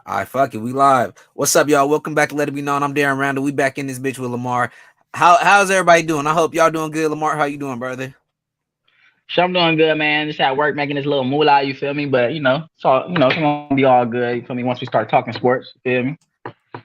All right, fuck it. We live. What's up, y'all? Welcome back to Let It Be Known. I'm Darren Randall. We back in this bitch with Lamar. How's everybody doing? I hope y'all doing good. Lamar, how you doing, brother? Sure, I'm doing good, man. Just at work making this little moolah, you feel me? But it's gonna be all good. You feel me? Once we start talking sports, you feel me?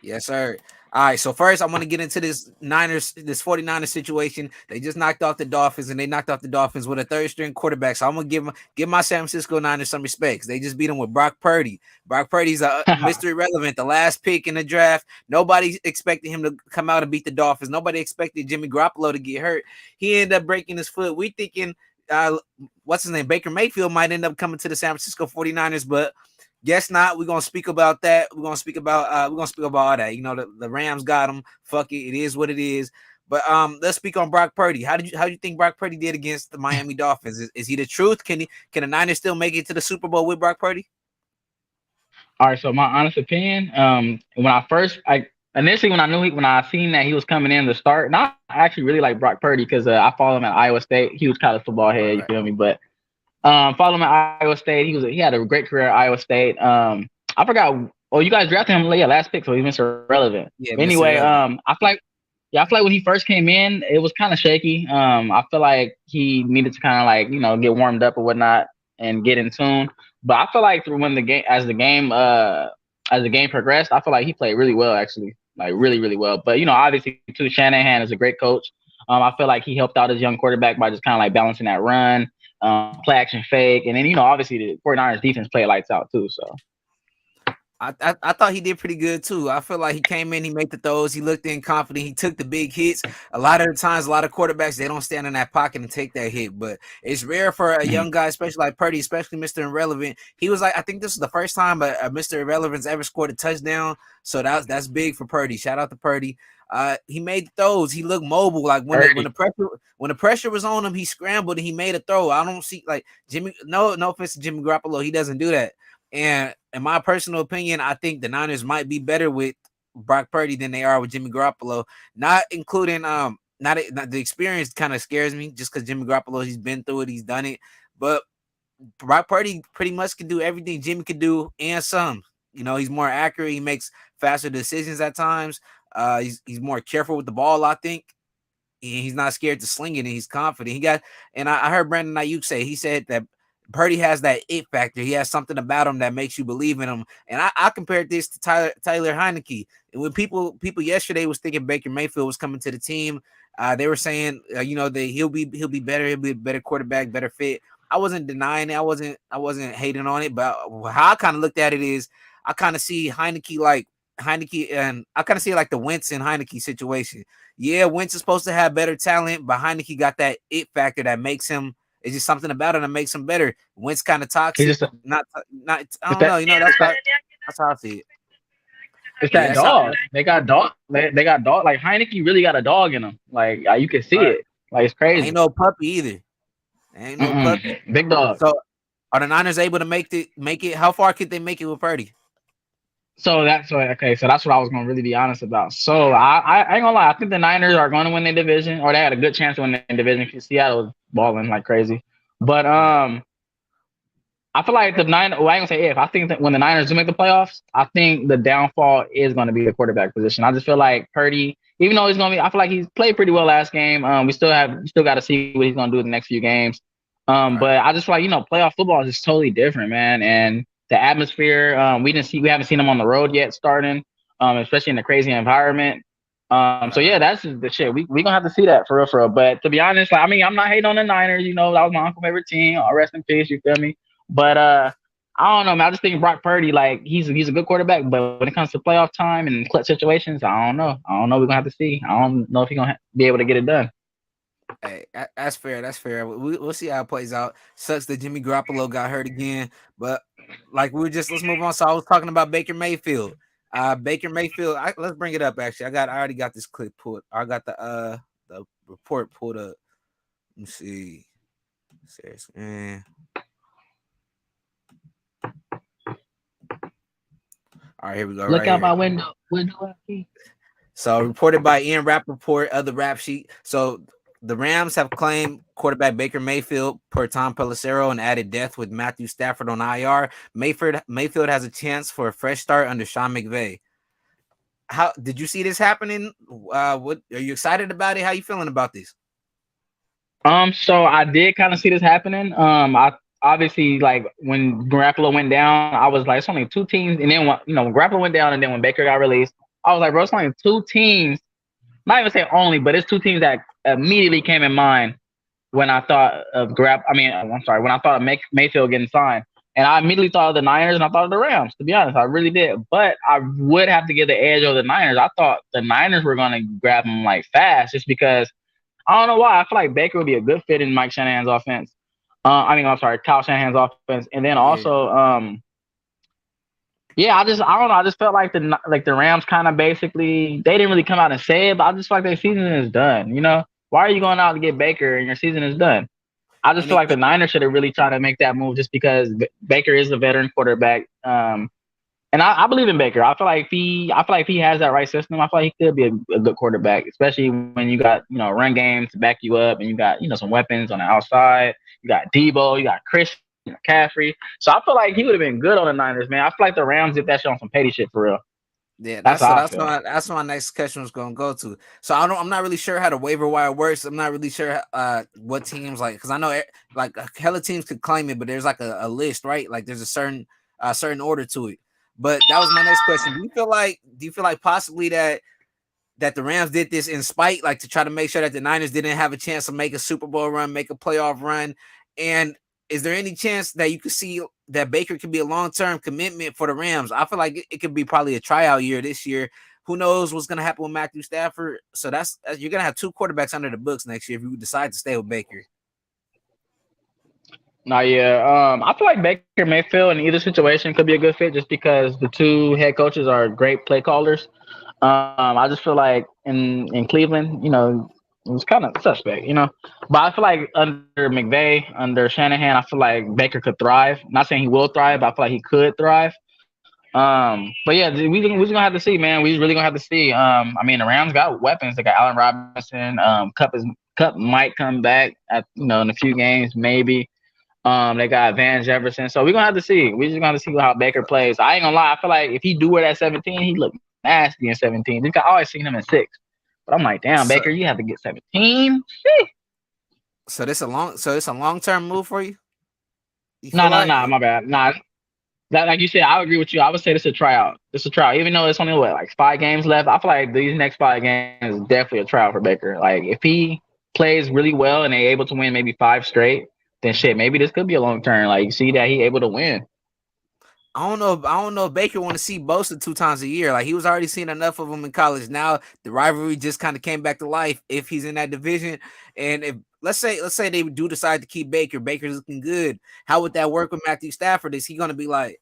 Yes, sir. All right, so first I'm gonna get into this 49ers situation. They just knocked off the Dolphins, and they knocked off the Dolphins with a third string quarterback. So I'm gonna give my San Francisco Niners some respects. They just beat them with Brock Purdy. Brock Purdy's a Mr. Irrelevant, the last pick in the draft. Nobody expected him to come out and beat the Dolphins. Nobody expected Jimmy Garoppolo to get hurt. He ended up breaking his foot. We thinking what's his name? Baker Mayfield might end up coming to the San Francisco 49ers, but guess not. We're gonna speak about that. We're gonna speak about all that. You know, the Rams got him. Fuck it. It is what it is. But let's speak on Brock Purdy. How do you think Brock Purdy did against the Miami Dolphins? Is he the truth? Can the Niners still make it to the Super Bowl with Brock Purdy? All right. So my honest opinion, I initially when I seen that he was coming in to start, and I actually really like Brock Purdy because I follow him at Iowa State. He was college football head, you Right. feel me? But follow him at Iowa State. He had a great career at Iowa State. I forgot. Oh, you guys drafted him, yeah, last pick, so he's Mr. Relevant. Yeah, Anyway, Mr. Irrelevant. I feel like when he first came in, it was kind of shaky. I feel like he needed to kind of like get warmed up or whatnot and get in tune. But I feel like through when the game as the game progressed, I feel like he played really well actually, like really really well. But obviously too, Shanahan is a great coach. I feel like he helped out his young quarterback by just kind of like balancing that run, play action fake, and then obviously the 49ers defense played lights out too. So I thought he did pretty good too. I feel like he came in, he made the throws, he looked in confident, he took the big hits. A lot of the times, a lot of quarterbacks they don't stand in that pocket and take that hit, but it's rare for a young guy, especially like Purdy, especially Mr. Irrelevant. He was like, I think this is the first time a Mr. Irrelevant's ever scored a touchdown, so that's big for Purdy. Shout out to Purdy. He made the throws. He looked mobile. Like when the pressure was on him, he scrambled and he made a throw. I don't see like Jimmy. No offense to Jimmy Garoppolo, he doesn't do that. And in my personal opinion, I think the Niners might be better with Brock Purdy than they are with Jimmy Garoppolo. Not including not the experience kind of scares me just because Jimmy Garoppolo he's been through it, he's done it. But Brock Purdy pretty much can do everything Jimmy could do and some. You know, he's more accurate. He makes faster decisions at times. He's more careful with the ball. I think he's not scared to sling it, and he's confident. I heard Brandon Ayuk say he said that Purdy has that it factor. He has something about him that makes you believe in him. And I compared this to Tyler Heineke. And when people yesterday was thinking Baker Mayfield was coming to the team, they were saying that he'll be better. He'll be a better quarterback, better fit. I wasn't denying it. I wasn't hating on it. But how I kind of looked at it is I kind of see Heineke, and I kind of see it like the Wentz and Heineke situation. Yeah, Wentz is supposed to have better talent, but Heineke got that it factor that makes him. It's just something about it that makes him better. Wentz kind of he's toxic, just not. I it's don't know. that You know, that's how I see it. it's Yeah, that that's how. dog. They got dog. They got dog. Like Heineke really got a dog in him. Like you can see All right. it. Like it's Ain't crazy. no puppy either. Ain't no puppy. Big dog. So are the Niners able to make it? How far could they make it with Purdy? So that's what I was gonna really be honest about. So I ain't gonna lie. I think the Niners are going to win the division, or they had a good chance to win the division. Because Seattle was balling like crazy. But Right. I feel like the nine. Well, I ain't gonna say if. I think that when the Niners do make the playoffs, I think the downfall is going to be the quarterback position. I just feel like Purdy, even though he's going to be, I feel like he's played pretty well last game. We still got to see what he's going to do in the next few games. Right. But I just feel like playoff football is just totally different, man. And the atmosphere, we haven't seen them on the road yet starting, especially in a crazy environment. So Right. yeah, that's just the shit. We gonna have to see that for real, for real. But to be honest, like, I mean, I'm not hating on the Niners. That was my uncle's favorite team. Rest in peace. You feel me? But I don't know, man. I just think Brock Purdy, like he's a good quarterback, but when it comes to playoff time and clutch situations, I don't know. I don't know. We're gonna have to see. I don't know if he's gonna be able to get it done. Hey, that's fair. That's fair. We'll see how it plays out. Sucks that Jimmy Garoppolo got hurt again, but like let's move on. So I was talking about Baker Mayfield. Baker Mayfield. Let's bring it up. Actually, I already got this clip pulled. I got the report pulled up. Let me see. Seriously, man. All right, here we go. Look Right out here. my window. Window. So reported by Ian Rappaport of the Rap Sheet. So The Rams have claimed quarterback Baker Mayfield per Tom Pelissero and added depth with Matthew Stafford on IR. Mayfield has a chance for a fresh start under Sean McVay. How did you see this happening? What are you excited about it? How you feeling about this? So I did kind of see this happening. I obviously like when Garoppolo went down, I was like, it's only two teams, and then when Garoppolo went down, and then when Baker got released, I was like, bro, it's only two teams. Not even say only, but it's two teams that immediately came in mind when I thought of when I thought of Mayfield getting signed. And I immediately thought of the Niners and I thought of the Rams, to be honest. I really did. But I would have to give the edge over the Niners. I thought the Niners were going to grab him like fast just because I don't know why. I feel like Baker would be a good fit in Mike Shanahan's offense. Kyle Shanahan's offense. And then also, I don't know. I just felt like the Rams kind of basically, they didn't really come out and say it, but I just feel like their season is done. Why are you going out to get Baker and your season is done? I just feel like the Niners should have really tried to make that move just because Baker is a veteran quarterback. And I believe in Baker. I feel like if he has that right system, I feel like he could be a good quarterback, especially when you got, run games to back you up and you got, some weapons on the outside. You got Debo, you got Christian McCaffrey. So I feel like he would have been good on the Niners, man. I feel like the Rams did that shit on some petty shit for real. Yeah, that's my next question was gonna go to. So I'm not really sure how the waiver wire works. I'm not really sure what teams like, because I know like hella teams could claim it, but there's like a list, right? Like there's a certain order to it. But that was my next question. Do you feel like possibly that the Rams did this in spite, like to try to make sure that the Niners didn't have a chance to make a Super Bowl run, make a playoff run? And is there any chance that you could see that Baker could be a long-term commitment for the Rams? I feel like it could be probably a tryout year this year. Who knows what's going to happen with Matthew Stafford? So you're going to have two quarterbacks under the books next year if you decide to stay with Baker. I feel like Baker Mayfield in either situation could be a good fit just because the two head coaches are great play callers. I just feel like in Cleveland, it was kind of suspect, But I feel like under McVay, under Shanahan, I feel like Baker could thrive. Not saying he will thrive, but I feel like he could thrive. But yeah, we're just gonna have to see, man. We really gonna have to see. The Rams got weapons. They got Allen Robinson. Cup might come back in a few games, maybe. They got Van Jefferson. So we're gonna have to see. We're just gonna have to see how Baker plays. I ain't gonna lie. I feel like if he do it at 17, he look nasty in 17. I always seen him in 6. But I'm like, damn, Baker, you have to get 17. So it's a long-term move for you? No, my bad. Nah, that like you said, I agree with you. I would say this is a tryout. Even though it's only like 5 games left. I feel like these next 5 games is definitely a tryout for Baker. Like if he plays really well and they're able to win maybe 5 straight, then shit, maybe this could be a long term. Like you see that he able to win. I don't know if Baker want to see Bosa 2 times a year. Like he was already seeing enough of him in college. Now the rivalry just kind of came back to life if he's in that division. And if let's say they do decide to keep Baker, Baker's looking good. How would that work with Matthew Stafford? Is he gonna be like,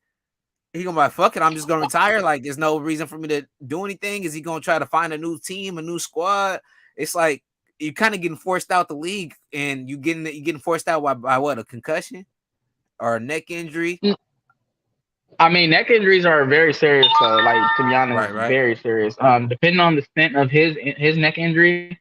fuck it, I'm just gonna retire? Like there's no reason for me to do anything? Is he gonna try to find a new team, a new squad? It's like you're kind of getting forced out the league, and you're getting forced out by what, a concussion or a neck injury? Neck injuries are very serious, though. Like to be honest, right. Very serious. Depending on the extent of his neck injury,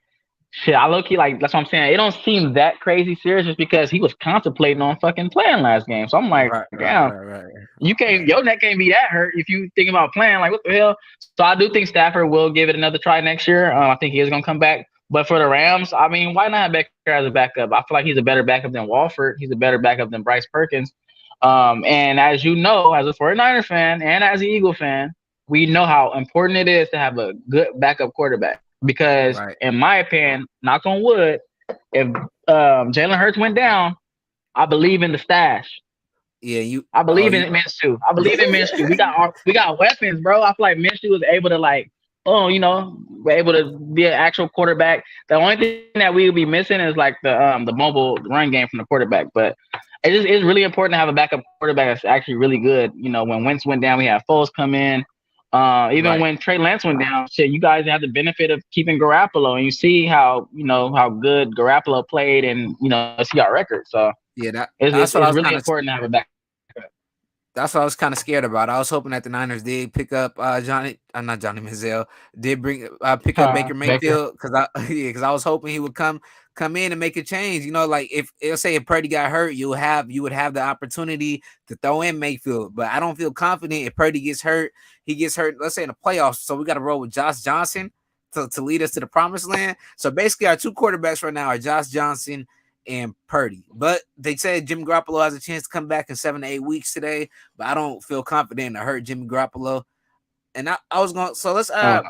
shit, I low key like that's what I'm saying. It don't seem that crazy serious just because he was contemplating on fucking playing last game. So I'm like, damn, you can't, your neck can't be that hurt if you think about playing. Like what the hell? So I do think Stafford will give it another try next year. I think he is gonna come back. But for the Rams, why not have Baker as a backup? I feel like he's a better backup than Walford. He's a better backup than Bryce Perkins. And as you know, as a 49er fan and as an Eagle fan, we know how important it is to have a good backup quarterback. Because in my opinion, knock on wood, if Jalen Hurts went down, I believe in the stash. Yeah, I believe in Minshew. I believe in Minshew. We got weapons, bro. I feel like Minshew was able to we're able to be an actual quarterback. The only thing that we would be missing is like the mobile run game from the quarterback. But it's really important to have a backup quarterback that's actually really good. When Wentz went down, we had Foles come in. When Trey Lance went down, shit, you guys have the benefit of keeping Garoppolo, and you see how good Garoppolo played, and see our record. So yeah, it's really important to have a backup. That's what I was kind of scared about. I was hoping that the Niners did pick up not Johnny Manziel, did pick up Baker Baker. Mayfield because I was hoping he would come in and make a change. You know, like if it'll say if Purdy got hurt, you would have the opportunity to throw in Mayfield. But I don't feel confident if Purdy gets hurt. He gets hurt. Let's say in the playoffs, so we got to roll with Josh Johnson to lead us to the promised land. So basically, our two quarterbacks right now are Josh Johnson and Purdy. But they said Jimmy Garoppolo has a chance to come back in 7 to 8 weeks today, but I don't feel confident to hurt Jimmy Garoppolo. And I was going, so let's I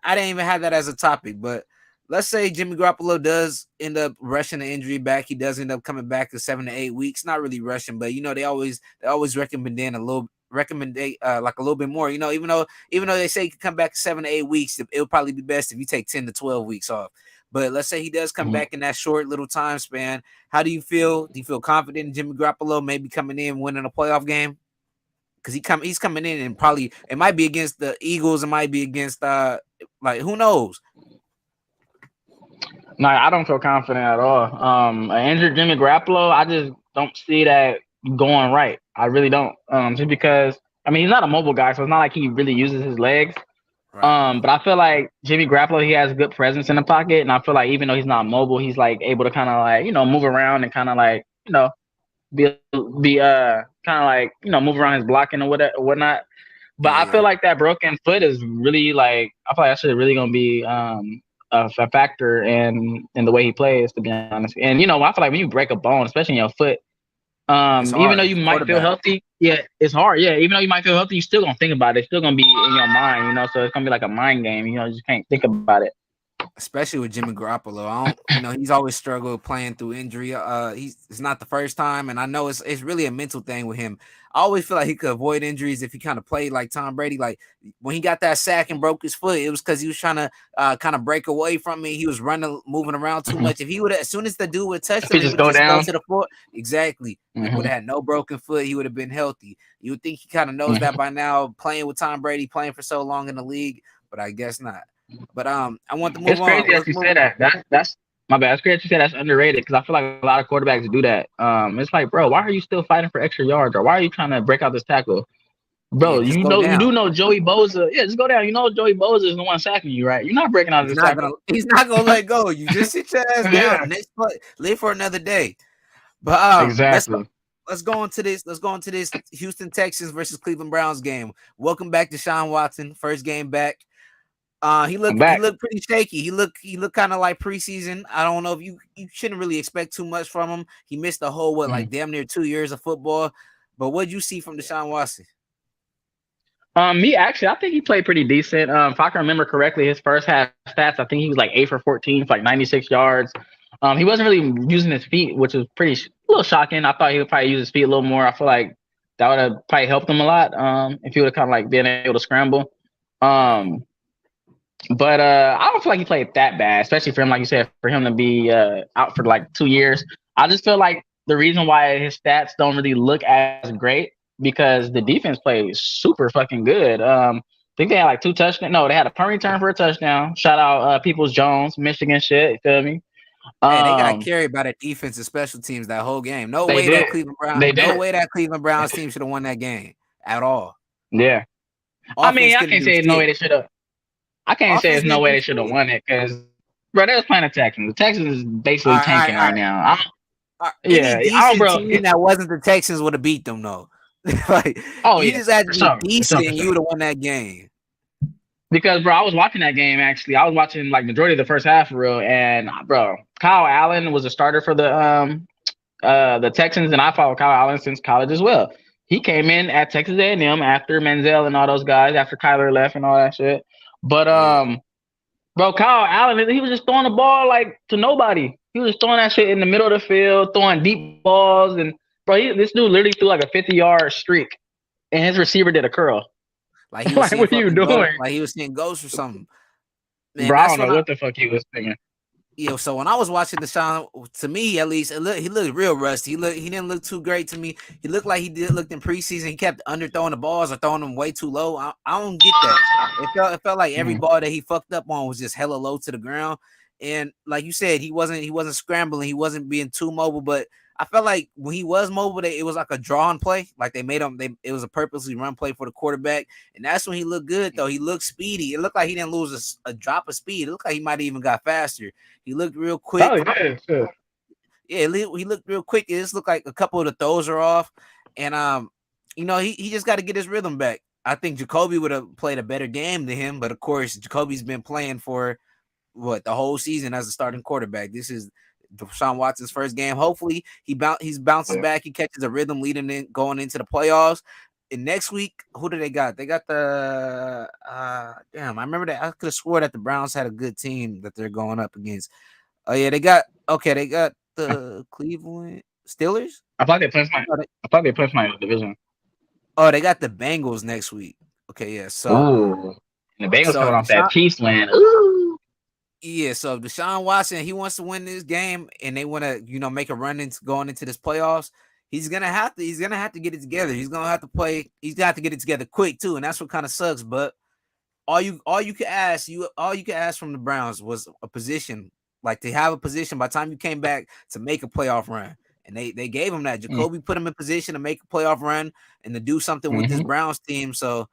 didn't even have that as a topic, but let's say Jimmy Garoppolo does end up rushing the injury back. He does end up coming back in 7 to 8 weeks. Not really rushing, but you know, they always recommend a little like a little bit more, you know, even though they say he can come back 7 to 8 weeks, it'll probably be best if you take 10 to 12 weeks off. But let's say he does come back in that short little time span. How do you feel? Do you feel confident in Jimmy Garoppolo maybe coming in winning a playoff game? Because he's coming in and probably it might be against the Eagles, it might be against like who knows? No, I don't feel confident at all. An injured Jimmy Garoppolo, I just don't see that going right. I really don't. Just because I mean he's not a mobile guy, so it's not like he really uses his legs. Right. But I feel like Jimmy Garoppolo, he has good presence in the pocket, and I feel like even though he's not mobile, he's like able to kind of like move around and kind of like be kind of like move around his blocking or whatnot. But I feel like that broken foot is really like I feel like that shit is really gonna be a factor in the way he plays, to be honest. And I feel like when you break a bone, especially in your foot, even though you might feel healthy, it's hard. Yeah, even though you might feel healthy, you still gonna think about it. It's still gonna be in your mind, so it's gonna be like a mind game. You just can't think about it. Especially with Jimmy Garoppolo, he's always struggled playing through injury. It's not the first time, and I know it's really a mental thing with him. I always feel like he could avoid injuries if he kind of played like Tom Brady. Like when he got that sack and broke his foot, it was because he was trying to kind of break away from me. He was moving around too much. If he would, as soon as the dude would touch him, he would just go to the floor. Exactly. He would have had no broken foot. He would have been healthy. You would think he kind of knows that by now, playing with Tom Brady, playing for so long in the league, but I guess not. But I want to move on. It's crazy that you said that. That's my bad. It's crazy that you said that's underrated because I feel like a lot of quarterbacks do that. It's like, bro, why are you still fighting for extra yards, or why are you trying to break out this tackle, bro? You do know Joey Bosa. Yeah, just go down. You know Joey Bosa is the one sacking you, right? You're not breaking out this tackle. He's not gonna let go. You just sit your ass down. Next play, live for another day. But exactly. Let's go into this. Let's go into this Houston Texans versus Cleveland Browns game. Welcome back to Deshaun Watson. First game back. He looked pretty shaky. He looked kind of like preseason. I don't know if you shouldn't really expect too much from him. He missed the whole like damn near 2 years of football. But what did you see from Deshaun Watson? I think he played pretty decent. If I can remember correctly, his first half stats, I think he was like 8 for 14 for like 96 yards. He wasn't really using his feet, which was a little shocking. I thought he would probably use his feet a little more. I feel like that would have probably helped him a lot if he would have kind of like been able to scramble. But I don't feel like he played that bad, especially for him, like you said, for him to be out for like 2 years. I just feel like the reason why his stats don't really look as great because the defense played super fucking good. I think they had like 2 touchdowns. No, they had a punt return for a touchdown. Shout out Peoples-Jones, Michigan shit. You feel me? Hey, they got carried by the defense and special teams that whole game. No way that Cleveland Browns team should have won that game at all. Yeah. I mean, I can't say no way they should have. I can't say there's no way they should have won it because, bro, they was playing the Texans. The Texans is basically tanking right now. Team that wasn't the Texans would have beat them though. Like, you just had to be decent and you would have won that game. Because, bro, I was watching that game actually. I was watching like majority of the first half for real, and bro, Kyle Allen was a starter for the Texans, and I followed Kyle Allen since college as well. He came in at Texas A&M after Manziel and all those guys, after Kyler left and all that shit. But bro, Kyle Allen, he was just throwing the ball like to nobody. He was just throwing that shit in the middle of the field, throwing deep balls, and bro, this dude literally threw like a 50-yard streak, and his receiver did a curl. Like, what are you doing? Like he was seeing ghosts or something. Man, bro, I don't know what the fuck he was thinking. So when I was watching Deshaun, to me at least, he looked real rusty. He didn't look too great to me. He looked like he looked in preseason. He kept underthrowing the balls or throwing them way too low. I don't get that. It felt like every ball that he fucked up on was just hella low to the ground. And like you said, he wasn't scrambling. He wasn't being too mobile. But I felt like when he was mobile, it was like a drawn play. Like they made him. It was a purposely run play for the quarterback, and that's when he looked good. Though he looked speedy. It looked like he didn't lose a drop of speed. It looked like he might have even got faster. He looked real quick. Oh yeah, sure. Yeah, he looked real quick. It just looked like a couple of the throws are off, and he just got to get his rhythm back. I think Jacoby would have played a better game than him, but of course, Jacoby's been playing for the whole season as a starting quarterback. This is Deshaun Watson's first game. Hopefully, he's bouncing back. He catches a rhythm going into the playoffs. And next week, who do they got? They got the damn. I remember that I could have swore that the Browns had a good team that they're going up against. Oh yeah, they got the Cleveland Steelers. I thought they played my division. Oh, they got the Bengals next week. Okay, yeah. So ooh, and the Bengals coming off that Chiefs win. Ooh. Yeah, so if Deshaun Watson, he wants to win this game and they want to, make a run into going into this playoffs, he's gonna have to get it together. He's gonna have to play, he's got to get it together quick too, and that's what kind of sucks. But all you could ask from the Browns was a position, like to have a position by the time you came back to make a playoff run. And they gave him that. Jacoby put him in position to make a playoff run and to do something with this Browns team. So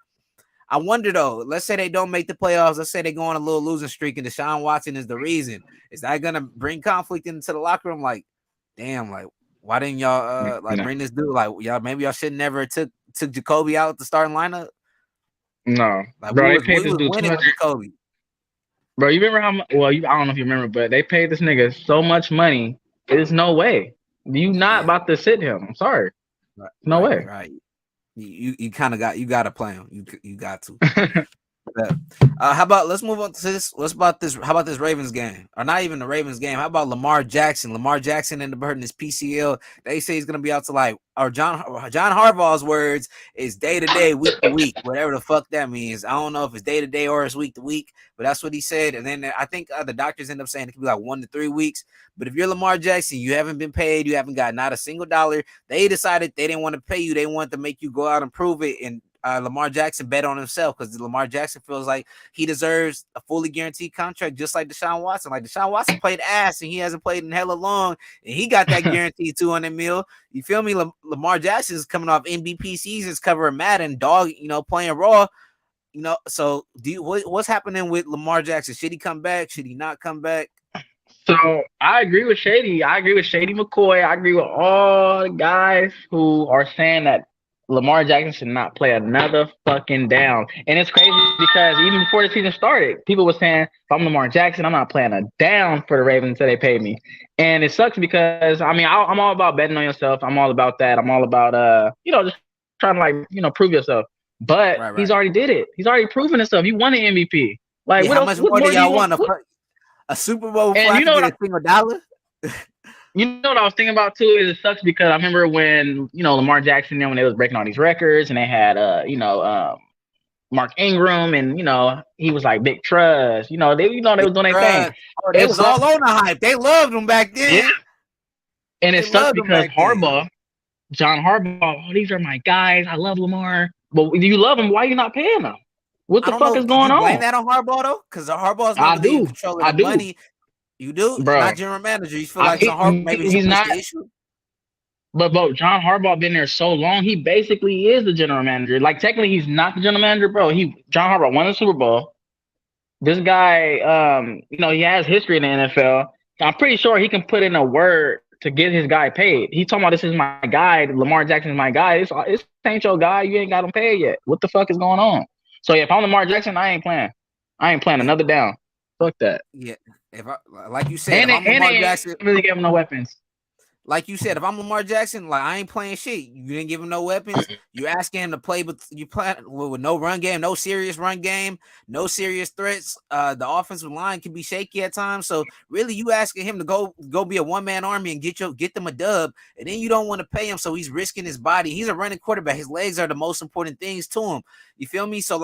I wonder though, let's say they don't make the playoffs. Let's say they go on a little losing streak and Deshaun Watson is the reason. Is that going to bring conflict into the locker room? Like, damn, like, why didn't y'all bring this dude? Like, maybe y'all should never took Jacoby out the starting lineup. No, like, bro, we they paid this dude too much. Jacoby. Bro, you remember how much? Well, I don't know if you remember, but they paid this nigga so much money. There's no way. You not about to sit him. I'm sorry. No way. Right. You kind of got to play him. You got to. How about let's move on to this? How about this Ravens game? Or not even the Ravens game. How about Lamar Jackson? Lamar Jackson ended up hurting his PCL. They say he's gonna be out to John Harbaugh's words is day to day, week to week, whatever the fuck that means. I don't know if it's day to day or it's week to week, but that's what he said. And then I think the doctors end up saying it could be 1 to 3 weeks. But if you're Lamar Jackson, you haven't been paid, you haven't got not a single dollar. They decided they didn't want to pay you. They wanted to make you go out and prove it. And Lamar Jackson bet on himself because Lamar Jackson feels like he deserves a fully guaranteed contract, just like Deshaun Watson. Like Deshaun Watson played ass and he hasn't played in hella long, and he got that guaranteed $200 million. You feel me? Lamar Jackson is coming off MVP seasons, covering Madden, dog. Playing raw. So what's happening with Lamar Jackson? Should he come back? Should he not come back? So I agree with Shady. I agree with Shady McCoy. I agree with all the guys who are saying that Lamar Jackson should not play another fucking down. And it's crazy because even before the season started, people were saying, if I'm Lamar Jackson, I'm not playing a down for the Ravens until they pay me. And it sucks because, I'm all about betting on yourself. I'm all about that. I'm all about, just trying to, prove yourself. But right. He's already did it. He's already proven himself. He won an MVP. Like, how much more do y'all want? A Super Bowl before I can get a single dollar? You know what I was thinking about too is it sucks because I remember when Lamar Jackson when they was breaking all these records and they had Mark Ingram and he was like Big Trust they was doing their thing. Oh, they was all on the hype. They loved him back then. Yeah. And it sucks because John Harbaugh, these are my guys. I love Lamar, but you love him. Why are you not paying him? What the fuck is going on? Blame that on Harbaugh though, because Harbaugh's not really in control of the money. You do, bro. Not general manager. You feel like maybe he's not. But John Harbaugh been there so long. He basically is the general manager. Like technically, he's not the general manager, bro. John Harbaugh won the Super Bowl. This guy, he has history in the NFL. I'm pretty sure he can put in a word to get his guy paid. He's talking about this is my guy. Lamar Jackson is my guy. It's ain't your guy. You ain't got him paid yet. What the fuck is going on? So yeah, if I'm Lamar Jackson, I ain't playing. I ain't playing another down. Fuck that. Yeah. If like you said, if I'm Lamar Jackson, really give him no weapons. Like you said, if I'm Lamar Jackson, I ain't playing shit. You didn't give him no weapons. You asking him to play, but you play with no run game, no serious run game, no serious threats. The offensive line can be shaky at times. So really, you asking him to go be a one-man army and get them a dub, and then you don't want to pay him, so he's risking his body. He's a running quarterback. His legs are the most important things to him. You feel me? So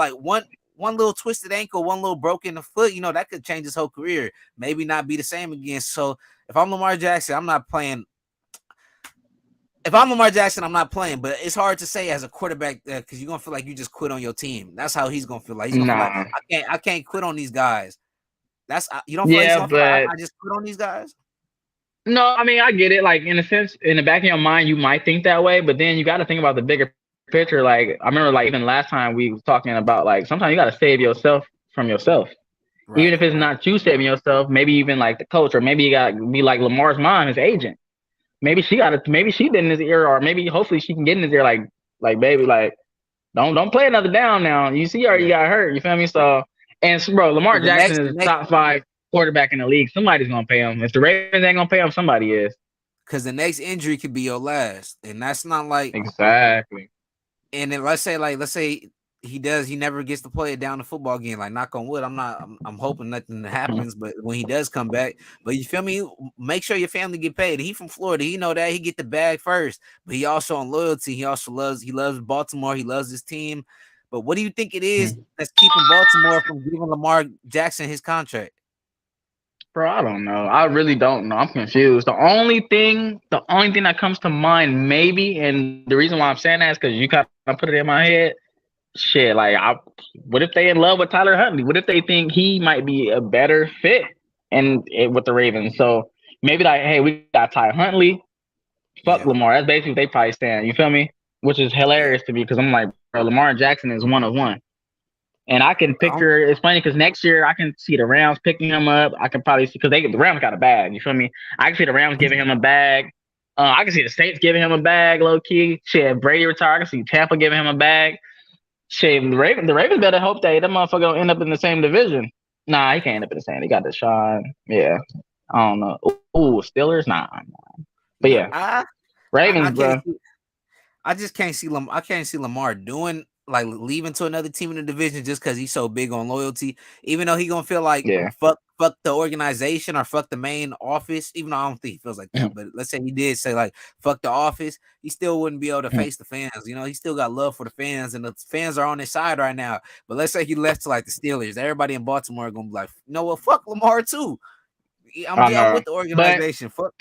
one little twisted ankle, one little broken foot, that could change his whole career. Maybe not be the same again. So if I'm Lamar Jackson, I'm not playing. If I'm Lamar Jackson, I'm not playing. But it's hard to say as a quarterback because you're gonna feel like you just quit on your team. That's how he's gonna feel like. He's gonna feel like I can't quit on these guys. You don't feel like I just quit on these guys. No, I mean I get it. Like in a sense, in the back of your mind, you might think that way, but then you got to think about the bigger picture. Like I remember, like even last time we was talking about like sometimes you got to save yourself from yourself, even Right, if it's right. not you saving yourself. Maybe even like the coach, or maybe you got to be like Lamar's mom, his agent. Maybe she did in his ear, or maybe hopefully she can get in his ear, like baby, like don't play another down now. You see, already Yeah. got hurt. You feel me? So and bro, Lamar Because Jackson the is next, top 5 quarterback in the league. Somebody's gonna pay him. If the Ravens ain't gonna pay him, somebody is. because the next injury could be your last, and that's not like. Exactly. And then let's say he never gets to play it down the football game. Like knock on wood, I'm hoping nothing happens. But when he does come back, but you feel me? Make sure your family get paid. He from Florida, he know that he get the bag first. But he also on loyalty. He loves Baltimore. He loves his team. But what do you think it is that's keeping Baltimore from giving Lamar Jackson his contract? Bro, I don't know. I really don't know. I'm confused. The only thing that comes to mind, maybe, and the reason why I'm saying that is because you kind of put it in my head. Shit, what if they in love with Tyler Huntley? What if they think he might be a better fit with the Ravens? So maybe like, hey, we got Ty Huntley. Fuck Yeah, Lamar. That's basically what they probably stand. You feel me? Which is yeah. hilarious to me because I'm like, bro, Lamar Jackson is one of one. And I can I don't, picture it's funny because next year I can see the Rams picking him up. I can probably see because the Rams got a bag. You feel me? I can see the Rams giving him a bag. I can see the Saints giving him a bag, low key. Shit, Brady retired. I can see Tampa giving him a bag. Shit, the Ravens better hope that motherfucker don't end up in the same division. Nah, he can't end up in the same. They got Deshaun. Yeah, I don't know. Ooh, Steelers. Nah. But nah, yeah, I Ravens, can't. bro. I just can't see I can't see Lamar doing like leaving to another team in the division just because he's so big on loyalty. Even though he gonna feel like Yeah. fuck the organization or fuck the main office. Even though I don't think he feels like that, but let's say he did say like fuck the office, he still wouldn't be able to face the fans. You know, he still got love for the fans, and the fans are on his side right now. But let's say he left to like the Steelers, everybody in Baltimore are gonna be like, you know what, fuck Lamar too. I I'm know. with the But organization. Fuck.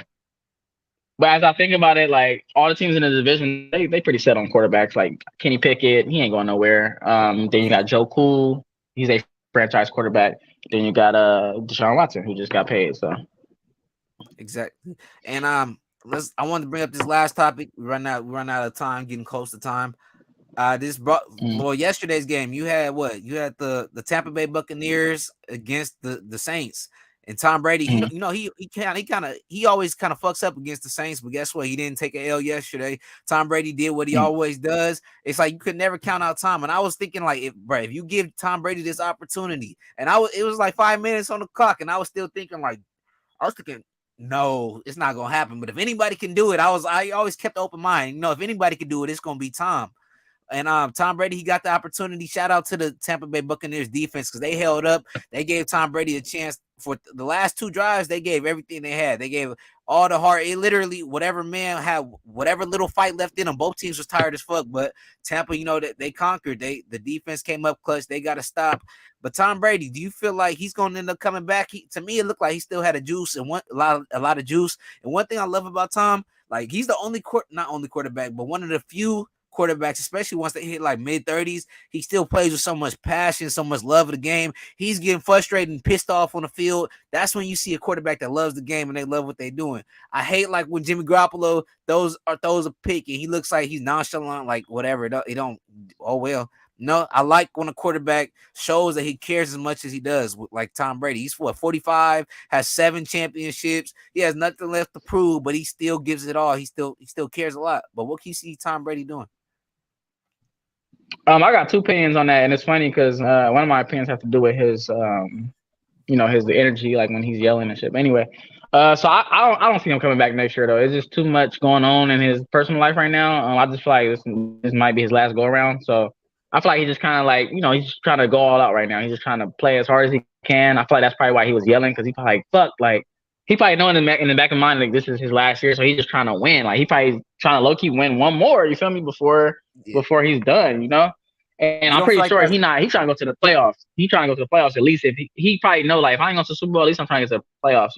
But as I think about it, like all the teams in the division, they pretty set on quarterbacks. Like Kenny Pickett, he ain't going nowhere. Then you Yeah. got Joe Cool, he's a franchise quarterback. Then you got Deshaun Watson, who just got paid. So Exactly. And I wanted to bring up this last topic. We run out of time, getting close to time. This brought well yesterday's game. You had what? You had the Tampa Bay Buccaneers against the Saints. And Tom Brady, he always kind of fucks up against the Saints, but guess what? He didn't take an L yesterday. Tom Brady did what he always does. It's like you could never count out Tom. And I was thinking, like, if you give Tom Brady this opportunity, and it was like 5 minutes on the clock, and I was still thinking, like, I was thinking, no, it's not gonna happen. But if anybody can do it, I always kept open mind. You know, if anybody can do it, it's gonna be Tom. And Tom Brady, he got the opportunity. Shout out to the Tampa Bay Buccaneers defense because they held up. They gave Tom Brady a chance for the last 2 drives. They gave everything they had. They gave all the heart. It literally, whatever man had, whatever little fight left in them. Both teams was tired as fuck, but Tampa, they conquered. The defense came up clutch. They got to stop. But Tom Brady, do you feel like he's going to end up coming back? To me, it looked like he still had a juice and a lot of juice. And one thing I love about Tom, like he's the not only quarterback, but one of the few quarterbacks, especially once they hit like mid-30s, he still plays with so much passion, so much love of the game. He's getting frustrated and pissed off on the field. That's when you see a quarterback that loves the game and they love what they're doing. I hate like when Jimmy Garoppolo throws a pick and he looks like he's nonchalant, like whatever. He don't. Oh well. No, I like when a quarterback shows that he cares as much as he does. Like Tom Brady, he's 45, has 7 championships. He has nothing left to prove, but he still gives it all. He still cares a lot. But what can you see Tom Brady doing? I got 2 opinions on that, and it's funny because one of my opinions have to do with his his the energy, like when he's yelling and shit. But anyway, so I don't see him coming back next year though. It's just too much going on in his personal life right now. I just feel like this might be his last go around. So I feel like he's just kind of like he's just trying to go all out right now. He's just trying to play as hard as he can. I feel like that's probably why he was yelling because he probably like fuck like. He probably knowing in the back of his mind like this is his last year, so he's just trying to win. Like he probably trying to low key win one more. You feel me? Before he's done, And You I'm don't feel pretty like sure that's he's trying to go to the playoffs. He's trying to go to the playoffs at least. If he probably know like if I ain't going to the Super Bowl, at least I'm trying to get to the playoffs.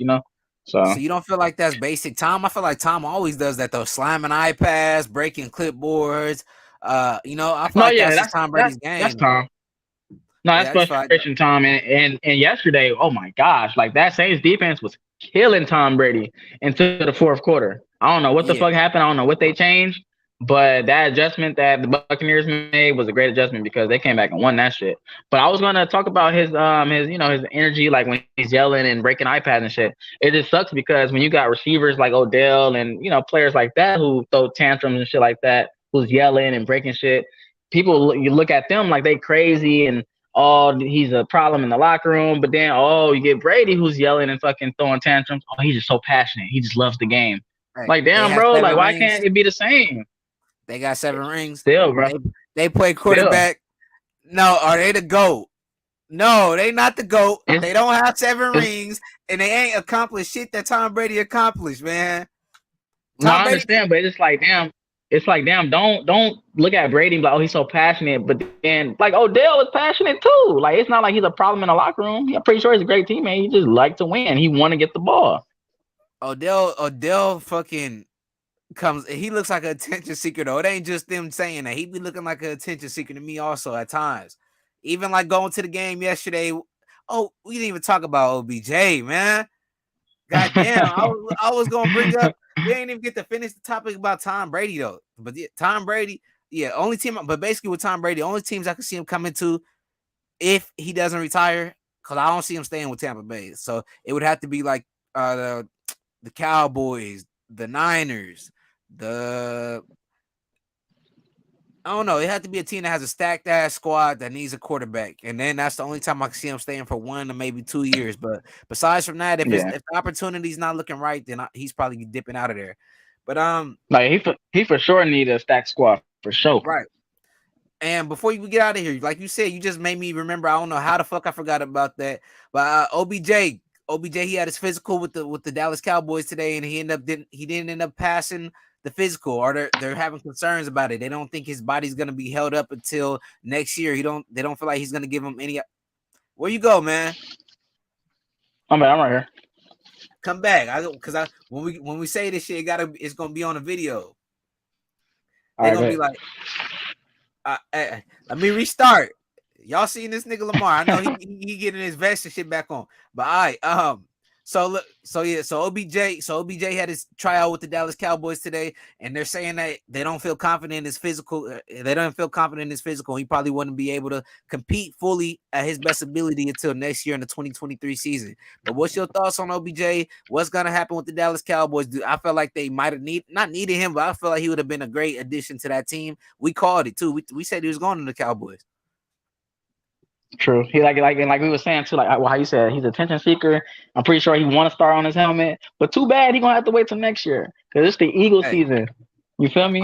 So you don't feel like that's basic Tom? I feel like Tom always does that though, slamming iPads, breaking clipboards. I feel no, like yeah, that's just Tom Brady's that's game. Tom. No, that's Yeah, I just feel like frustration, Tom. And yesterday, oh my gosh, like that Saints defense was killing Tom Brady into the fourth quarter. I don't know what the Yeah, fuck happened. I don't know what they changed, but that adjustment that the Buccaneers made was a great adjustment because they came back and won that shit. But I was gonna talk about his energy, like when he's yelling and breaking iPads and shit. It just sucks because when you got receivers like Odell and players like that who throw tantrums and shit like that, who's yelling and breaking shit, you look at them like they crazy and he's a problem in the locker room. But then, you get Brady who's yelling and fucking throwing tantrums. Oh, he's just so passionate. He just loves the game. right. Like, They damn, have bro. Like, 7 why rings. can't it be the same? They got 7 rings. Still, bro. They play Still. quarterback. No, are they the GOAT? No, they not the GOAT. They don't have 7 rings, and they ain't accomplished shit that Tom Brady accomplished, man. No, I understand, but it's like, damn. It's like, damn, don't look at Brady and be like, oh, he's so passionate. But then, like, Odell is passionate too. Like, it's not like he's a problem in the locker room. I'm pretty sure he's a great teammate. He just likes to win. He want to get the ball. Odell fucking comes. He looks like an attention seeker though. It ain't just them saying that. He be looking like an attention seeker to me also at times. Even like going to the game yesterday. Oh, we didn't even talk about OBJ, man. God damn, I was gonna bring up. We ain't even get to finish the topic about Tom Brady though. But yeah, Tom Brady, only team. But basically with Tom Brady, only teams I can see him coming to if he doesn't retire, because I don't see him staying with Tampa Bay. So it would have to be like the Cowboys, the Niners, I don't know. It had to be a team that has a stacked ass squad that needs a quarterback, and then that's the only time I can see him staying for 1 to maybe 2 years. But besides from that, if the opportunity's not looking right, then he's probably dipping out of there. But like he for sure need a stacked squad for sure. Right. And before you get out of here, like you said, you just made me remember. I don't know how the fuck I forgot about that. But OBJ, he had his physical with the Dallas Cowboys today, and he didn't end up passing the physical, or they're having concerns about it. They don't think his body's gonna be held up until next year. They don't feel like he's gonna give him any. Where you go, man? I'm right here. Come back, when we say this shit, it's gonna be on a video. They're gonna be like, let me restart. Y'all seen this nigga Lamar? I know he getting his vest and shit back on. But all right, so OBJ had his tryout with the Dallas Cowboys today, and they're saying that they don't feel confident in his physical. They don't feel confident in his physical. He probably wouldn't be able to compete fully at his best ability until next year in the 2023 season. But what's your thoughts on OBJ? What's gonna happen with the Dallas Cowboys? I felt like they might have not needed him, but I feel like he would have been a great addition to that team. We called it too. We said he was going to the Cowboys. True. He like we were saying too, like how you said he's a attention seeker. I'm pretty sure he want to start on his helmet, but too bad he gonna have to wait till next year because it's the Eagles season. You feel me?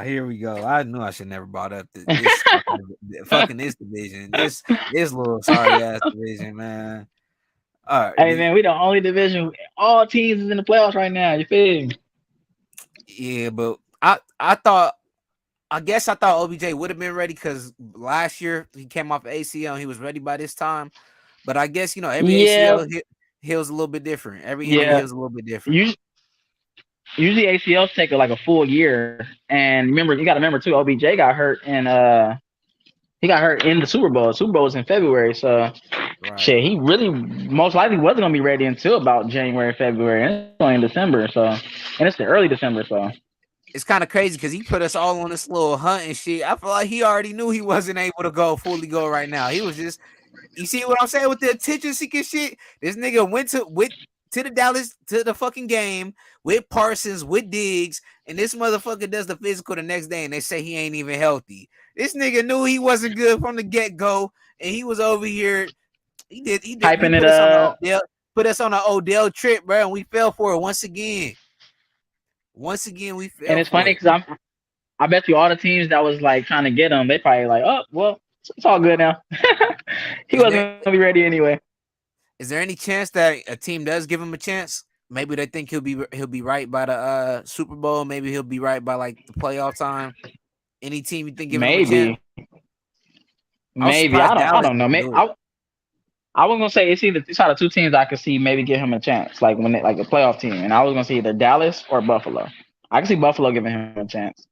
Here we go. I knew I should never brought up this fucking this division. This little sorry ass division, man. All right. Hey man, we the only division. All teams is in the playoffs right now. You feel me? Yeah, but I guess I thought OBJ would have been ready because last year he came off ACL and he was ready by this time. But I guess every ACL heals a little bit different. Every injury heals a little bit different. Usually ACLs take like a full year. And remember, you got to remember too, OBJ got hurt in the Super Bowl. Super Bowl was in February, so shit, he really most likely wasn't gonna be ready until about January, February, and it's only in December. So, and it's the early December, so. It's kind of crazy because he put us all on this little hunt and shit. I feel like he already knew he wasn't able to fully go right now. He was just, you see what I'm saying with the attention seeking shit? This nigga went to the Dallas to the fucking game with Parsons, with Diggs, and this motherfucker does the physical the next day and they say he ain't even healthy. This nigga knew he wasn't good from the get-go, and he was over here. He did hyping it up. Put us on an Odell trip, bro, and we fell for it once again. Once again, we fell. And it's funny because I bet you all the teams that was like trying to get him, they probably like, oh well, it's all good now. He wasn't gonna be ready anyway. Is there any chance that a team does give him a chance? Maybe they think he'll be right by the Super Bowl. Maybe he'll be right by like the playoff time. Any team you think give him a chance? Maybe I don't know. Maybe I was gonna say it's out of two teams I could see maybe give him a chance, like when like a playoff team, and I was gonna say either Dallas or Buffalo. I can see Buffalo giving him a chance.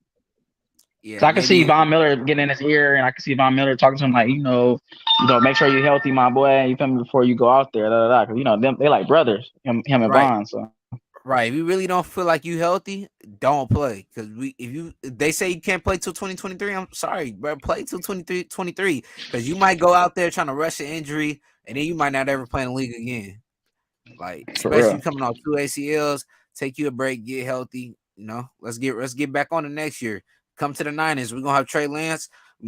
Yeah, So I can see maybe. Von Miller getting in his ear, and I can see Von Miller talking to him like, make sure you're healthy, my boy. You feel me before you go out there. Because them they like brothers, him and Right. Von. So Right. If you really don't feel like you healthy, don't play. Because if they say you can't play till 2023, I'm sorry, bro. Play till 23. Because you might go out there trying to rush an injury, and then you might not ever play in the league again. Like, for especially real. you coming off 2 ACLs, take you a break, get healthy. Let's get back on the next year. Come to the Niners. We're gonna have Trey Lance. You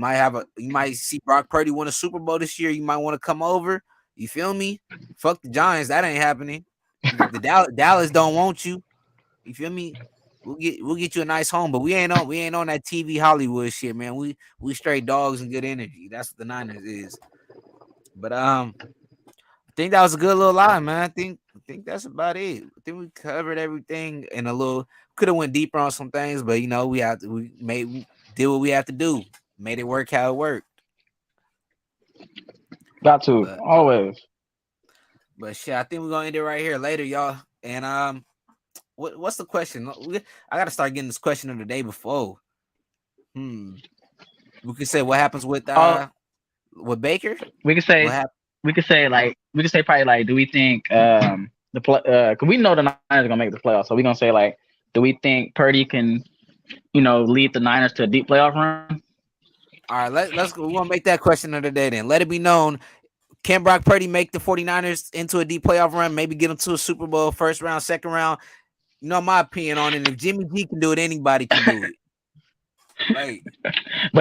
might see Brock Purdy win a Super Bowl this year. You might want to come over. You feel me? Fuck the Giants. That ain't happening. The Dallas don't want you. You feel me? We'll get you a nice home, but we ain't on that TV Hollywood shit, man. We straight dogs and good energy. That's what the Niners is. But I think that was a good little line, man. I think that's about it. I think we covered everything in a little. Could have went deeper on some things, but we did what we have to do. Made it work how it worked. Got to But always. but shit, I think we're gonna end it right here later, y'all. And what's the question? I gotta start getting this question of the day before. We could say what happens with Baker. We could What say happened? probably like, do we think the play? Because we know the Niners are gonna make the playoffs, so we're gonna say like, do we think Purdy can lead the Niners to a deep playoff run? All right, let's go. We're gonna make that question of the day then. Let it be known. Can Brock Purdy make the 49ers into a deep playoff run? Maybe get them to a Super Bowl, first round, second round. You know my opinion on it. If Jimmy G can do it, anybody can do it. Like But